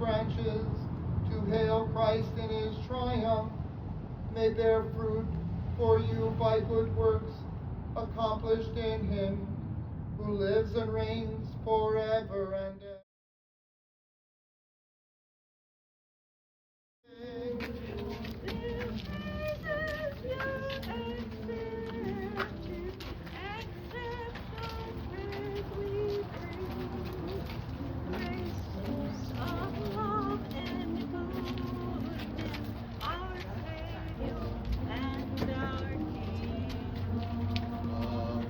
branches to hail Christ in his triumph may bear fruit for you by good works accomplished in him, who lives and reigns forever and ever.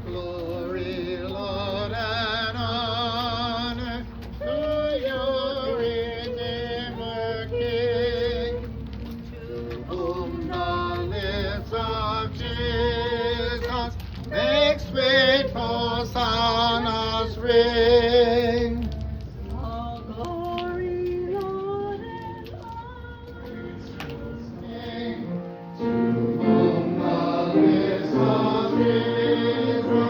Glory, Lord, and honor to your Redeemer King, to whom the lips of Jesus make sweet hosannas ring. All glory, Lord, and honor To whom the lips of Jesus